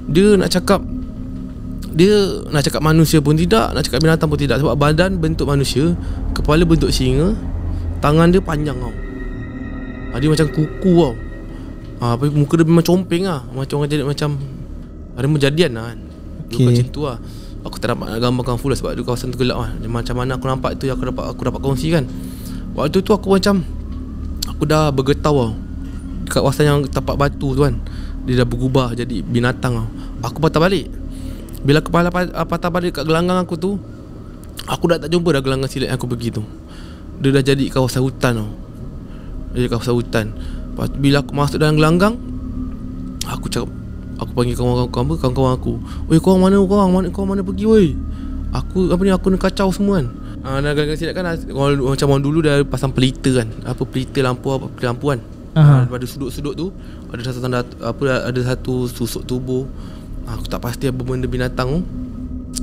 Speaker 1: Dia nak cakap manusia pun tidak, nak cakap binatang pun tidak. Sebab badan bentuk manusia, kepala bentuk singa, tangan dia panjang tau. Dia macam kuku tau. Muka dia memang compeng lah. Macam orang jadi macam ada menjadian lah kan. Macam tu lah. Aku tak dapat nak gambarkan full lah, sebab di kawasan tu gelap lah. Macam mana aku nampak tu, aku dapat kongsi kan. Waktu tu aku dah bergetar tau. Dekat kawasan yang tapak batu tu kan, dia dah berubah jadi binatang tau. Aku patah balik. Bila kepala patah balik kat gelanggang aku tu, aku dah tak jumpa dah gelanggang silat yang aku pergi tu. Dia dah jadi kawasan hutan tau. Dia jadi kawasan hutan. Lepas tu, bila aku masuk dalam gelanggang, aku cakap, aku panggil kawan-kawan aku. Weh, korang mana pergi weh? Aku nak kacau semua kan. Dan gelanggang silat kan macam orang dulu dah pasang pelita kan. Apa pelita lampu kan. Pada sudut-sudut tu ada satu tanda ada satu susuk tubuh. Aku tak pasti apa benda binatang tu.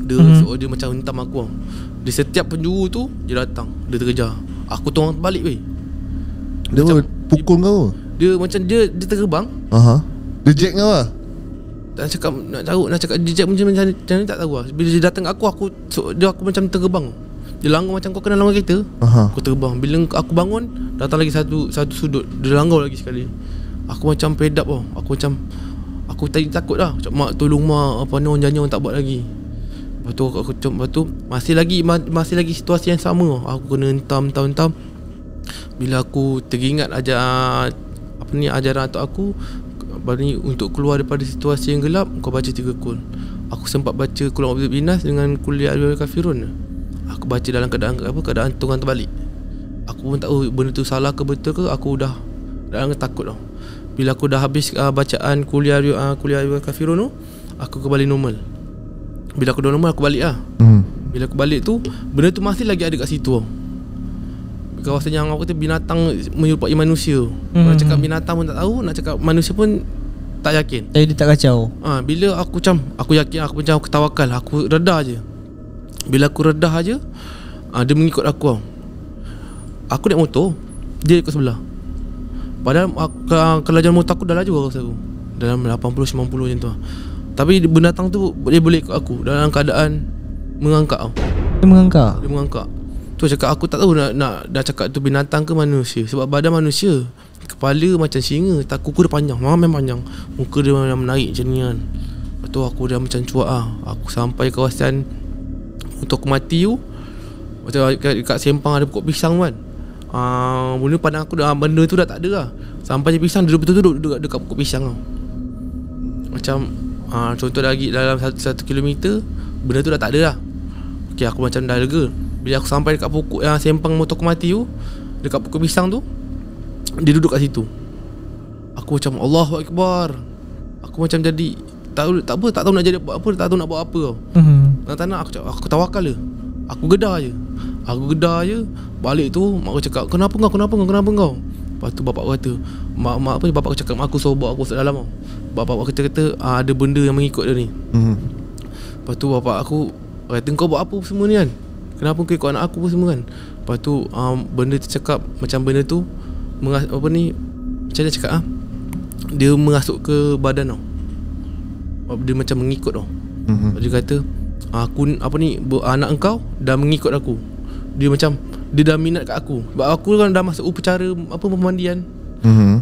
Speaker 1: Dia macam hentam aku tau. Di setiap penjuru tu dia datang, dia terkejar. Aku tolong balik weh.
Speaker 3: Dia macam pukul kau.
Speaker 1: Dia macam dia terbang.
Speaker 3: Dia jack kau lah.
Speaker 1: Nak cakap dia jack macam ni tak tahu lah. Bila dia datang kat aku macam terbang. Dia langgar macam kau kena langgar kereta. Aku terbang. Bila aku bangun, datang lagi satu sudut. Dia langgar lagi sekali. Aku macam fed up tau. Aku tadi takut lah. Macam mak tolong mak, apa ni orang janji orang tak buat lagi. Lepas tu masih lagi situasi yang sama. Aku kena hentam. Bila aku teringat ajaran atuk aku, untuk keluar daripada situasi yang gelap, kau baca 3 kul. Aku sempat baca Qul a'udzu binas dengan Qul ya ayyuhal kafirun. Aku baca dalam keadaan tungan terbalik. Aku pun tak tahu benda tu salah ke betul ke. Aku dah dalam takut tau. Bila aku dah habis bacaan Qul ya ayyuhal kafirun tu, aku kembali normal. Bila aku dah normal, aku balik lah. Bila aku balik tu, benda tu masih lagi ada kat situ tau. Kawasan yang aku kata binatang menyerupai manusia. Nak cakap binatang pun tak tahu, nak cakap manusia pun tak yakin.
Speaker 2: Tapi dia tak kacau.
Speaker 1: Bila aku yakin, aku macam aku tawakal, aku redah je. Bila aku redah aje, dia mengikut aku tau. Aku naik motor, dia ikut sebelah. Padahal kelajuan motor aku dah laju aku rasa aku. Dalam 80-90 macam tu. Tapi binatang tu dia boleh ikut aku dalam keadaan mengangkat tau.
Speaker 2: Dia mengangkat.
Speaker 1: Tu cakap aku tak tahu nak cakap tu binatang ke manusia. Sebab badan manusia, kepala macam singa, kuku dia panjang, memang panjang. Muka dia memang menarik macam ni kan. Lepas tu aku dah macam cuak lah. Aku sampai kawasan untuk aku mati tu, macam kat sempang ada pokok pisang kan. Mula pandang aku dah benda tu dah tak ada lah. Sampai je pisang, dia betul-betul duduk dekat pokok pisang tau. Macam contoh lagi dalam 1 kilometer, benda tu dah tak ada lah. Okay, aku macam dah lega. Bila aku sampai dekat pokok yang sempang motor aku mati tu, dekat pokok pisang tu, dia duduk kat situ. Aku macam Allahu Akbar. Aku macam jadi tak tahu nak jadi apa, tak tahu nak buat apa tau. Tak nak aku tawakal je. Aku gedar je. Balik tu mak aku cakap, Kenapa kau? Lepas tu bapak aku kata, bapak aku cakap, aku suruh bawa aku masuk dalam tau. Bapak aku kata ada benda yang mengikut dia ni. Lepas tu bapak aku kata, kau buat apa semua ni kan? Kenapa kau ikut anak aku pun semua kan? Lepas tu benda tu cakap, macam benda tu macam mana cakap dia mengasuk ke badan tau. Dia macam mengikut tau. Dia kata anak engkau dah mengikut aku. Dia macam dia dah minat kat aku. Sebab aku kan dah masuk upacara pemandian.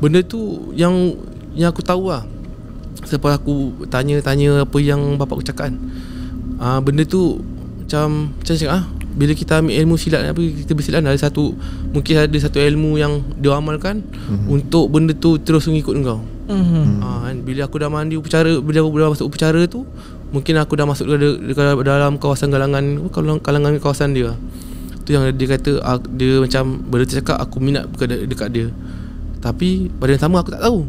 Speaker 1: Benda tu yang aku tahu lah. Selepas aku tanya apa yang bapak aku cakap kan. Benda tu macam cakap bila kita ambil ilmu silat, kita bersilat, mungkin ada satu ilmu yang dia amalkan untuk benda tu terus mengikut engkau. Bila aku dah mandi upacara, bila aku dah masuk upacara tu, mungkin aku dah masuk dalam kawasan kalangan kawasan dia. Tu yang dia kata, dia macam benda tu cakap aku minat dekat dia. Tapi pada yang sama aku tak tahu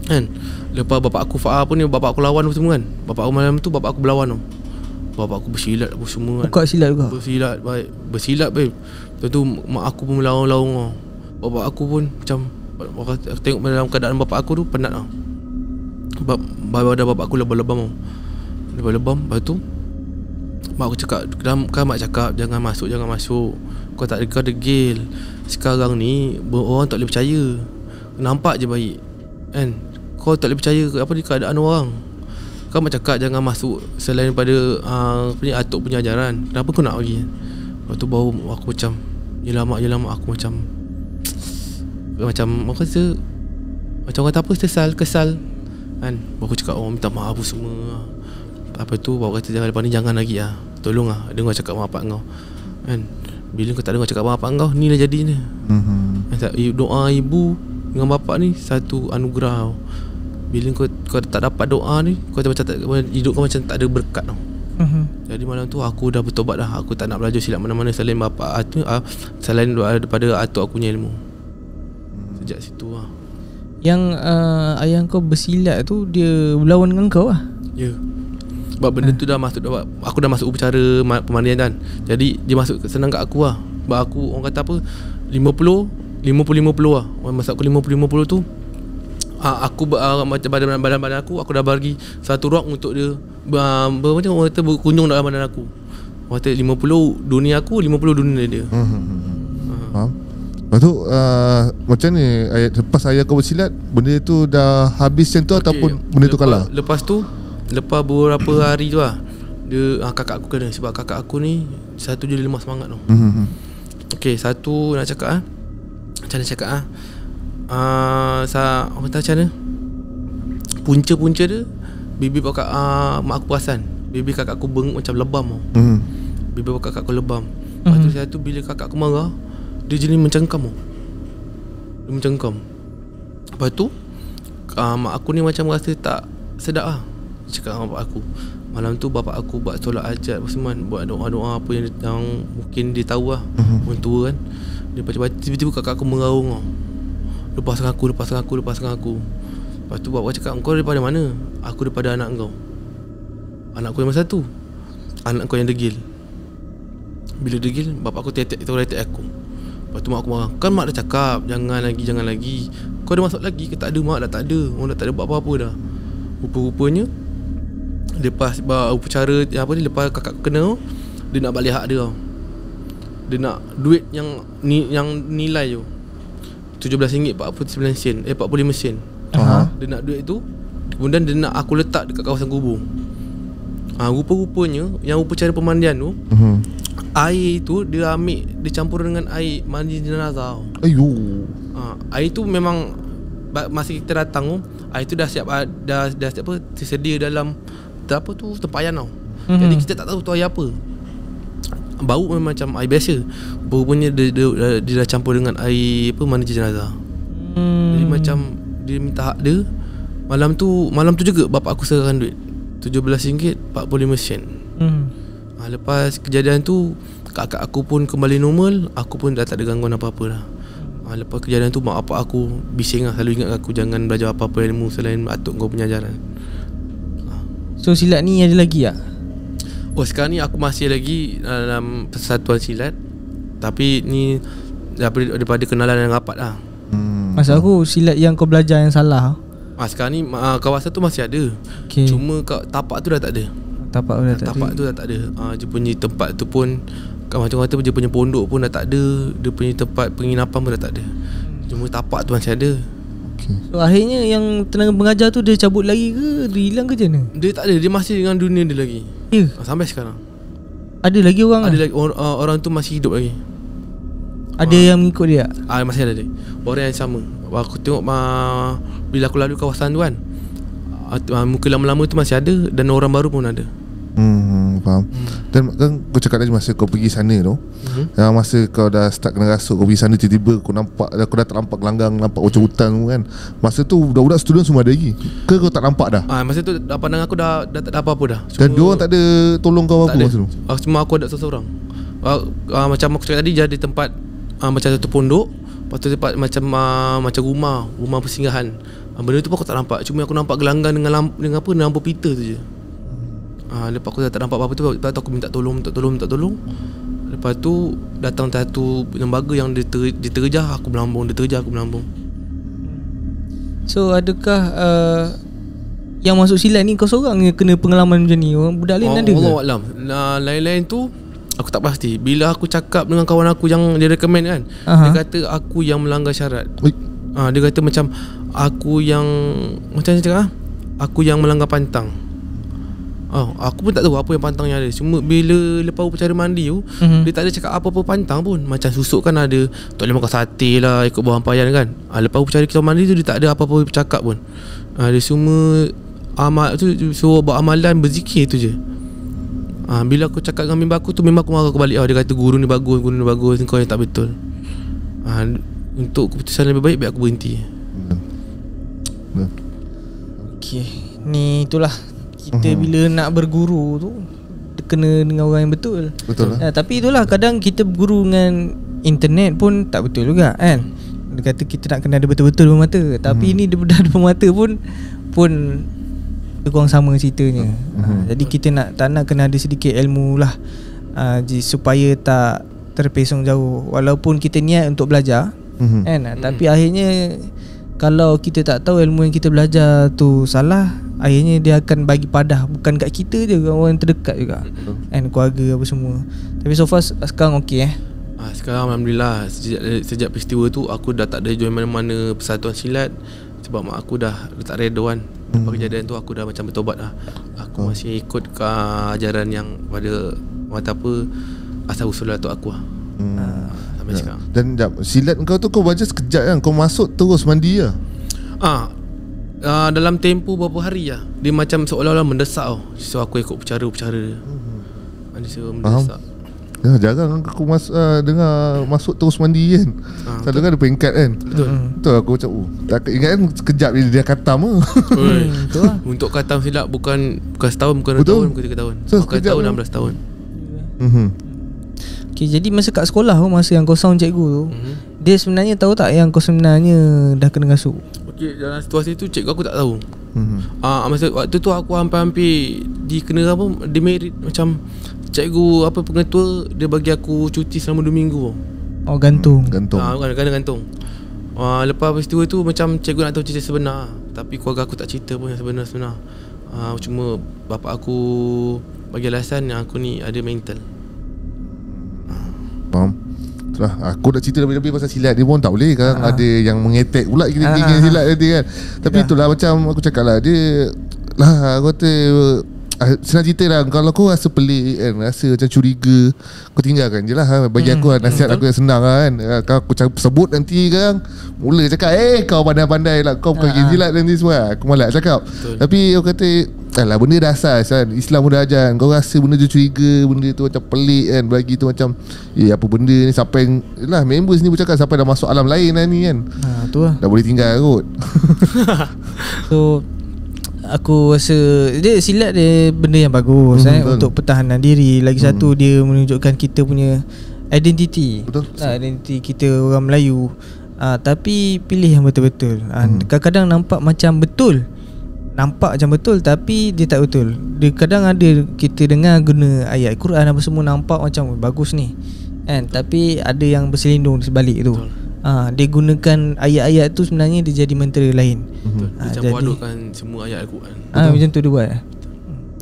Speaker 1: kan. Lepas bapak aku pun ni, bapak aku lawan semua kan. Bapak aku malam tu bapak aku berlawan tau. Bapak aku bersilat apa semua kan.
Speaker 2: Buka silat juga?
Speaker 1: Bersilat baik. Lepas tu mak aku pun melaung-laung tau. Bapak aku pun macam, tengok dalam keadaan bapak aku tu penat tau. Badan bapak aku lebam-lebam tau. Lebam-lebam. Lepas tu mak aku cakap, kan mak cakap jangan masuk. Kau tak ada degil. Sekarang ni orang tak boleh percaya. Nampak je baik kan. Kau tak boleh percaya di keadaan orang. Kau mak cakap jangan masuk selain pada atuk punya ajaran. Kenapa kau nak pergi? Lepas tu baru aku macam Yelamak aku macam apa kata, macam kata apa, kesal kan. Baru aku cakap minta maaf semua. Apa tu baru kata lepas ni jangan lagi lah. Tolong lah dengar cakap mak bapak kau kan. Bila kau tak dengar cakap mak bapak kau, ni lah jadinya. Doa ibu dengan bapak ni satu anugerah. bila kau tak dapat doa ni, kau macam tak, hidup kau macam tak ada berkat tau. Jadi malam tu aku dah bertobat dah. Aku tak nak belajar silat mana-mana selain bapak tu, selain daripada atuk aku punya ilmu. Sejak situ lah.
Speaker 2: Yang ayah kau bersilat tu, dia berlawan dengan kau lah?
Speaker 1: Ya. Sebab benda tu dah masuk, aku dah masuk upacara pemandian kan. Jadi dia masuk senang kat aku lah. Sebab aku orang kata apa, 50-50 lah. Masa aku 50-50 tu, aku macam badan aku dah bagi satu ruang untuk dia macam orang kata berkunjung dalam badan aku. Orang kata 50 dunia aku, 50 dunia dia.
Speaker 3: Faham? Lepas tu macam ni lepas ayah kau bersilat, benda tu dah habis macam tu ataupun benda tu kalah? Lepas beberapa hari tu lah, dia kakak aku kena. Sebab kakak aku ni satu je lemah semangat tau. Okay, satu nak cakap macam mana cakap orang kata macam mana, punca dia bibi kakak mak aku perasan. Bibi kakak aku benguk macam lebam tau. Bibi kakak aku lebam. Lepas tu satu bila kakak aku marah, dia jenis mencengkam tau. Dia mencengkam. Lepas tu mak aku ni macam rasa tak sedap lah. Cakap dengan bapak aku, malam tu bapak aku buat solat hajat semua, buat doa-doa apa yang mungkin dia tahu lah. Orang tua kan. Dia baca-baca, tiba-tiba kakak aku meraung tau. Lepaskan aku. Lepas tu bapak cakap, kau daripada mana? Aku daripada anak kau. Anak aku yang mana satu? Anak kau yang degil. Bila degil, bapak aku tetek aku. Lepas tu mak aku marah, kan mak dah cakap jangan lagi. Kau dah masuk lagi ke? Tak ada mak, dah tak ada. Orang dah tak ada buat apa-apa dah. Rupa-rupanya lepas upacara apa ni, lepas kakak kena, dia nak balik hak dia tau. Dia nak duit yang nilai tu RM17.49 45 sen. Dia nak duit tu. Kemudian dia nak aku letak dekat kawasan kubur. Rupa-rupanya yang upacara pemandian tu, air tu dia ambil, dia campur dengan air mandi jenazah. Air tu memang masa kita datang tu, air tu dah siap tersedia dalam tempayan tau. Jadi kita tak tahu tu air apa. Bau memang macam air biasa. Rupanya dia dah campur dengan air mandi jenazah. Jadi macam dia minta hak dia. Malam tu juga bapak aku serahkan duit RM17.45. Lepas kejadian tu, kakak aku pun kembali normal. Aku pun dah tak ada gangguan apa-apa dah. Lepas kejadian tu, mak bapak aku bising lah, selalu ingat aku jangan belajar apa-apa ilmu selain atuk kau punya ajaran.
Speaker 2: So silat ni ada lagi tak?
Speaker 1: Sekarang ni aku masih lagi dalam persatuan silat. Tapi ni daripada kenalan yang rapat lah.
Speaker 2: Maksud aku silat yang kau belajar yang salah.
Speaker 1: Sekarang ni kawasan tu masih ada. Cuma tapak tu dah tak ada. Tapak tu dah tak ada. Dia punya tempat tu pun macam kata dia punya pondok pun dah tak ada. Dia punya tempat penginapan pun dah tak ada. Cuma tapak tu masih ada.
Speaker 2: So akhirnya yang tenaga pengajar tu dia cabut lagi ke? Dia hilang ke macam mana? Dia
Speaker 1: tak ada. Dia masih dengan dunia dia lagi. Sampai sekarang.
Speaker 2: Ada lagi orang?
Speaker 1: Ada lagi orang tu masih hidup lagi.
Speaker 2: Ada yang mengikut dia?
Speaker 1: Masih ada. Orang yang sama. Aku tengok bila aku lalu kawasan tu kan, muka lama-lama tu masih ada. Dan orang baru pun ada.
Speaker 3: Faham. Dan kan kau cakap tadi masa kau pergi sana tu, masa kau dah start kena rasuk, kau pergi sana tiba-tiba kau dah tak nampak gelanggang, nampak macam hutan kan. Masa tu budak-budak student semua ada lagi ke kau tak nampak dah?
Speaker 1: Masa tu pandang aku dah tak ada apa-apa dah.
Speaker 3: Dan diorang tak ada tolong kau apa masa tu?
Speaker 1: Cuma aku ada seseorang. Macam aku cakap tadi, jadi tempat macam satu pondok. Lepas tu tempat macam rumah persinggahan. Benda tu pun aku tak nampak. Cuma aku nampak gelanggang dengan lampu pita tu je. Lepas aku tak nampak apa-apa tu, lepas tu aku minta tolong. Lepas tu datang satu lembaga yang diterjah, aku melambung.
Speaker 2: So adakah yang masuk silat ni kau seorang yang kena pengalaman macam ni? Budak lain ada ke?
Speaker 1: Wallahualam. Lain-lain tu aku tak pasti. Bila aku cakap dengan kawan aku yang dia recommend kan, dia kata aku yang melanggar syarat. Dia kata macam aku yang macam mana cakap, aku yang melanggar pantang. Aku pun tak tahu apa yang pantang yang ada. Cuma bila lepas upacara mandi tu, dia tak ada cakap apa-apa pantang pun. Macam susuk kan ada, tak boleh makan sate lah, ikut bawah ampayan kan. Lepas upacara kita mandi tu, dia tak ada apa-apa cakap pun. Dia semua amal tu, suruh buat amalan berzikir tu je. Bila aku cakap dengan member aku tu, member aku marah aku balik. Dia kata guru ni bagus, kau yang tak betul. Untuk keputusan lebih baik, biar aku berhenti.
Speaker 2: Okay, ni itulah kita bila nak berguru tu kena dengan orang yang betul.
Speaker 3: Betul lah.
Speaker 2: Tapi itulah kadang kita berguru dengan internet pun tak betul juga kan. Dia kata kita nak kena ada betul-betul depan mata. Tapi ni dia dah depan mata pun kurang sama ceritanya. Jadi kita tak nak kena ada sedikit ilmu lah, supaya tak terpesong jauh. Walaupun kita niat untuk belajar kan, tapi akhirnya kalau kita tak tahu ilmu yang kita belajar tu salah, akhirnya dia akan bagi padah bukan kat kita je, orang terdekat juga kan, keluarga apa semua. Tapi so far sekarang okey
Speaker 1: sekarang Alhamdulillah, sejak peristiwa tu aku dah tak ada join mana-mana persatuan silat. Sebab mak aku dah tak reda kan. Lepas kejadian tu aku dah macam bertobat lah. Aku masih ikut ke ajaran yang pada mata apa asal usul tu aku lah. Sampai sekarang.
Speaker 3: Dan silat kau tu kau baca sekejap kan, kau masuk terus mandi lah.
Speaker 1: Dalam tempoh berapa hari lah, dia macam seolah-olah mendesak tau. So aku ikut percara-percara dia. Dia suruh mendesak.
Speaker 3: Jarang aku dengar masuk terus mandi kan. Selalu kan ada peringkat kan. Betul aku macam tak ingat kan sekejap dia khatam lah.
Speaker 1: Untuk khatam silap bukan setahun, bukan 2 tahun, bukan 3 tahun. Bukan tahun 16 tahun.
Speaker 2: Okay, jadi masa kat sekolah tu, masa yang kau sound cikgu tu, dia sebenarnya tahu tak yang kau sebenarnya dah kena rasuk?
Speaker 1: Okay, dalam situasi tu cikgu aku tak tahu. Masa waktu tu aku hampir dikena demerit, macam cikgu pengetua dia bagi aku cuti selama 2 minggu.
Speaker 2: Gantung.
Speaker 1: Kena gantung. Lepas peristiwa tu macam cikgu nak tahu cerita sebenar, tapi keluarga aku tak cerita pun yang sebenar-sebenar. Cuma bapak aku bagi alasan yang aku ni ada mental.
Speaker 3: Faham. Itulah, aku nak cerita lebih-lebih pasal silat dia pun tak boleh kan. Ada yang mengetek pula kita silat tadi kan. Tapi itulah macam aku cakap lah, dia lah aku kata senang cerita lah. Kalau kau rasa pelik kan, rasa macam curiga, kau tinggalkan je lah. Bagi aku nasihat aku yang senang kan. Kalau aku sebut nanti kan, mula cakap kau pandai-pandai lah, kau bukan silat nanti semua. Aku malas cakap. Tapi aku kata alah, benda dah asas kan, Islam pun dah ajar. Kau rasa benda tu curiga, benda tu macam pelik kan, bagi tu macam apa benda ni, sampai lah members ni bercakap sampai dah masuk alam lain lah ni kan.
Speaker 2: Tu lah,
Speaker 3: dah boleh tinggal kot.
Speaker 2: So aku rasa dia silat dia benda yang bagus untuk pertahanan diri. Lagi satu dia menunjukkan kita punya identiti. Identiti kita orang Melayu. Tapi pilih yang betul-betul. Kadang-kadang nampak macam betul, tapi dia tak betul. Dia kadang ada kita dengar guna ayat Quran apa semua, nampak macam bagus ni kan, tapi ada yang berselindung di sebalik tu. Dia gunakan ayat-ayat tu sebenarnya dia jadi mentera lain.
Speaker 1: Dia campur adukkan semua ayat Al-Quran.
Speaker 2: Macam tu dia buat.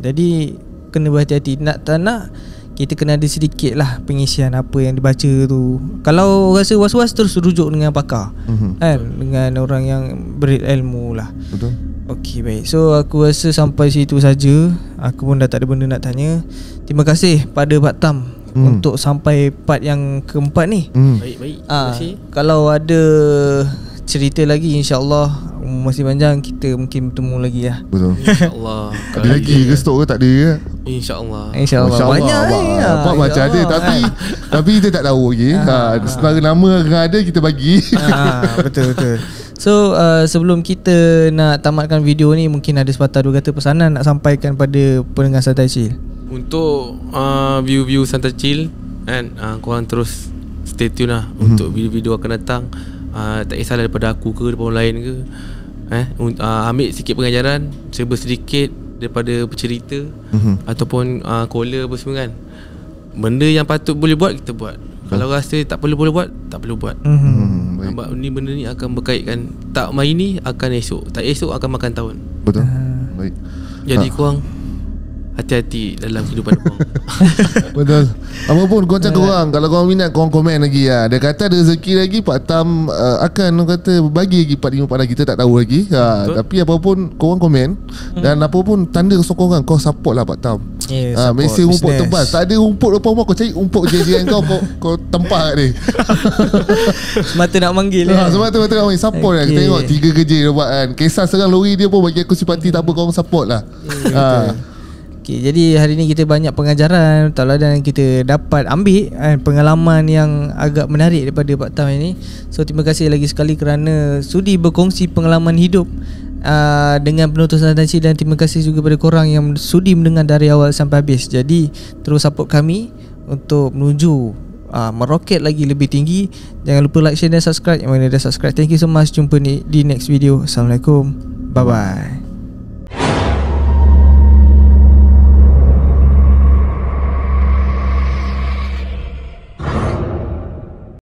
Speaker 2: Jadi kena berhati-hati. Tak nak kita kena ada sedikit lah pengisian apa yang dibaca tu. Kalau rasa was-was, terus rujuk dengan pakar kan, dengan orang yang berilmu lah.
Speaker 3: Betul.
Speaker 2: Okey, baik. So aku rasa sampai situ saja. Aku pun dah tak ada benda nak tanya. Terima kasih pada Pak Tam untuk sampai part yang keempat ni.
Speaker 1: Baik. Terima kasih.
Speaker 2: Kalau ada cerita lagi, insya-Allah masih panjang, kita mungkin bertemu lagi lah.
Speaker 3: Betul.
Speaker 1: InsyaAllah.
Speaker 3: Ada lagi ke stok ke tak ada ke?
Speaker 1: InsyaAllah.
Speaker 2: Banyak
Speaker 3: Pak macam ada, tapi kita tak tahu lagi. Sebenarnya nama yang ada kita bagi.
Speaker 2: Betul. So sebelum kita nak tamatkan video ni, mungkin ada sepatah dua kata pesanan nak sampaikan pada pendengar Santai Chill.
Speaker 1: Untuk view-view Santai Chill kan, korang terus stay tune lah untuk video-video akan datang. Tak kisahlah daripada aku ke daripada orang lain ke, ambil sikit pengajaran, serba sedikit daripada bercerita ataupun caller apa semua kan. Benda yang patut boleh buat, kita buat. Kalau rasa tak perlu boleh buat, tak perlu buat. Sebab benda ni akan berkaitkan, tak hari ni akan esok, tak esok akan makan tahun.
Speaker 3: Betul. Baik.
Speaker 1: Jadi korang hati-hati dalam kehidupan korang.
Speaker 3: Betul. Apa pun kau cakap korang, kalau korang minat korang komen lagi lah. Dia kata ada rezeki lagi, Pak Tam akan kata bagi lagi 4-5 part lagi, kita tak tahu lagi. Tapi apa pun korang komen, dan apa pun tanda kesokongan, kau support lah Pak Tam. Mesej rumput tebas, tak ada rumput apa-apa, kau cari rumput jiran kau tempah kat dia.
Speaker 2: Semata nak manggil
Speaker 3: semata nak manggil, support lah. Kita tengok 3 kerja dia buat kan. Kisah serang lori dia pun bagi aku simpati, tak apa, korang support lah.
Speaker 2: Okay, jadi hari ni kita banyak pengajaran tauladan yang kita dapat ambil, pengalaman yang agak menarik daripada Pak Tam ini. So terima kasih lagi sekali kerana sudi berkongsi pengalaman hidup dengan penutusan Tansi, dan terima kasih juga kepada korang yang sudi mendengar dari awal sampai habis. Jadi terus support kami untuk menuju meroket lagi lebih tinggi. Jangan lupa like, share dan subscribe. Yang mana dah subscribe, thank you so much. Jumpa di next video. Assalamualaikum. Bye bye.